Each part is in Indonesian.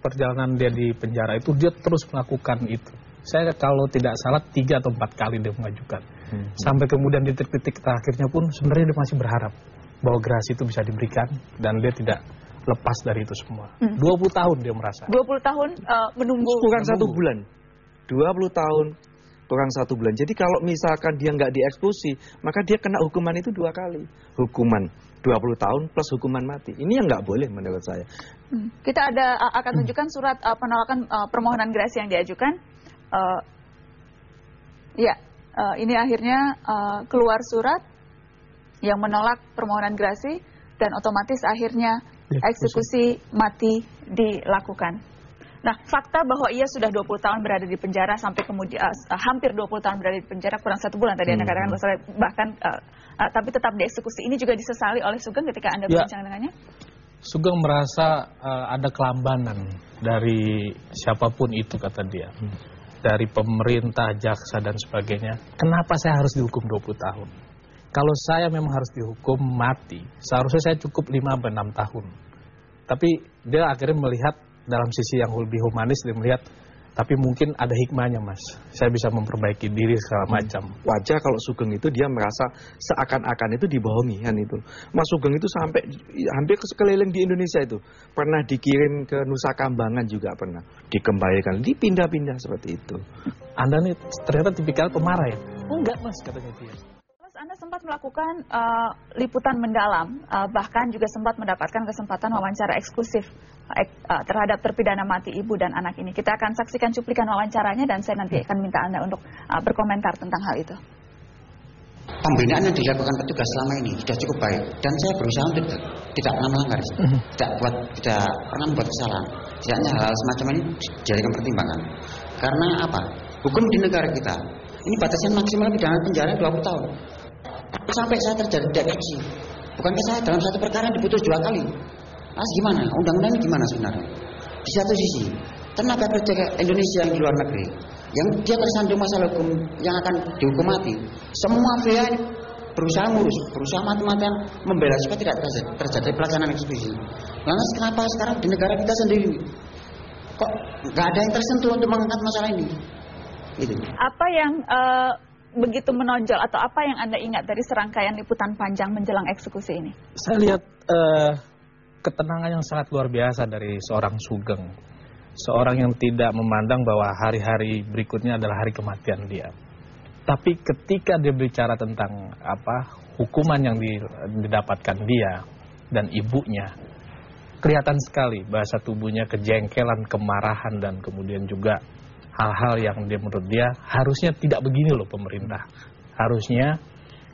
perjalanan dia di penjara itu dia terus melakukan itu. Saya kalau tidak salah 3 atau 4 kali dia mengajukan. Sampai kemudian di titik terakhirnya pun sebenarnya dia masih berharap bahwa gerasi itu bisa diberikan dan dia tidak lepas dari itu semua. 20 tahun dia merasa. 20 tahun menunggu. Kurang 1 bulan. 20 tahun kurang 1 bulan. Jadi kalau misalkan dia nggak dieksekusi, maka dia kena hukuman itu 2 kali. Hukuman 20 tahun plus hukuman mati. Ini yang nggak boleh menurut saya. Kita akan tunjukkan surat penolakan permohonan gerasi yang diajukan. Ini akhirnya keluar surat yang menolak permohonan gerasi dan otomatis akhirnya eksekusi mati dilakukan. Nah, fakta bahwa ia sudah 20 tahun berada di penjara sampai kemudian hampir 20 tahun berada di penjara, kurang 1 bulan tadi Anda katakan, bahkan tapi tetap dieksekusi. Ini juga disesali oleh Sugeng ketika Anda berbincang dengannya? Sugeng merasa ada kelambanan dari siapapun itu, kata dia. Dari pemerintah, jaksa dan sebagainya. Kenapa saya harus dihukum 20 tahun? Kalau saya memang harus dihukum mati, seharusnya saya cukup 5-6 tahun. Tapi dia akhirnya melihat dalam sisi yang lebih humanis, dia melihat, tapi mungkin ada hikmahnya, Mas. Saya bisa memperbaiki diri segala macam. Wajar kalau Sugeng itu dia merasa seakan-akan itu dibohongi kan itu. Mas Sugeng itu sampai hampir sekeliling di Indonesia itu. Pernah dikirim ke Nusa Kambangan juga pernah. Dikembalikan, dipindah-pindah seperti itu. Anda nih ternyata tipikal pemarah ya? Enggak, Mas, katanya dia. Anda sempat melakukan liputan mendalam, bahkan juga sempat mendapatkan kesempatan wawancara eksklusif terhadap terpidana mati ibu dan anak ini. Kita akan saksikan cuplikan wawancaranya dan saya nanti akan minta Anda untuk berkomentar tentang hal itu. Pembinaan yang dilakukan petugas selama ini sudah cukup baik dan saya berusaha untuk tidak pernah melanggar, tidak pernah membuat kesalahan. Tidaknya hal semacam ini dijadikan pertimbangan. Karena apa? Hukum di negara kita ini batasnya maksimal pidana penjara 20 tahun. Sampai saya terjadi deteksi. Bukankah saya dalam satu perkara diputus 2 kali? Mas gimana? Undang-undang ini gimana sebenarnya? Di satu sisi, tenaga kerja Indonesia yang di luar negeri, yang dia tersandung masalah hukum yang akan dihukum mati, semua pihak berusaha ngurus, berusaha mati-matian membela supaya tidak terjadi pelaksanaan eksekusi. Lantas kenapa sekarang di negara kita sendiri kok nggak ada yang tersentuh untuk mengangkat masalah ini? Gitu. Apa yang begitu menonjol atau apa yang Anda ingat dari serangkaian liputan panjang menjelang eksekusi ini? Saya lihat ketenangan yang sangat luar biasa dari seorang Sugeng. Seorang yang tidak memandang bahwa hari-hari berikutnya adalah hari kematian dia. Tapi ketika dia bicara tentang hukuman yang didapatkan dia dan ibunya, kelihatan sekali bahasa tubuhnya kejengkelan, kemarahan dan kemudian juga hal-hal yang dia menurut dia harusnya tidak begini loh pemerintah. Harusnya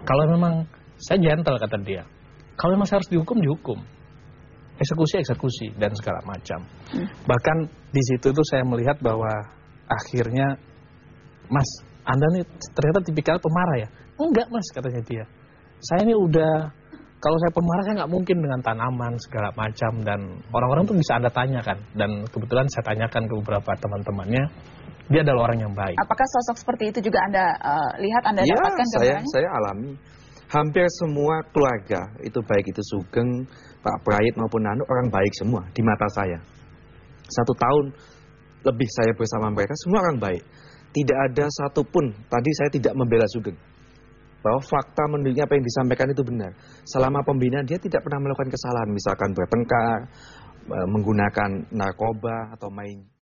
kalau memang saya gentle, kata dia. Kalau memang saya harus dihukum. Eksekusi dan segala macam. Bahkan di situ tuh saya melihat bahwa akhirnya, Mas, Anda nih ternyata tipikal pemarah ya? Enggak, Mas, katanya dia. Saya ini udah, kalau saya pemarah saya nggak mungkin dengan tanaman segala macam, dan orang-orang tuh bisa Anda tanyakan, dan kebetulan saya tanyakan ke beberapa teman-temannya, dia adalah orang yang baik. Apakah sosok seperti itu juga Anda lihat, Anda dapatkan gambarannya? Saya alami. Hampir semua keluarga, itu baik itu Sugeng, Pak Prayit maupun Nano, orang baik semua di mata saya. 1 tahun lebih saya bersama mereka, semua orang baik. Tidak ada satupun, tadi saya tidak membela Sugeng, bahwa fakta menurutnya apa yang disampaikan itu benar. Selama pembinaan dia tidak pernah melakukan kesalahan, misalkan bertengkar, menggunakan narkoba atau main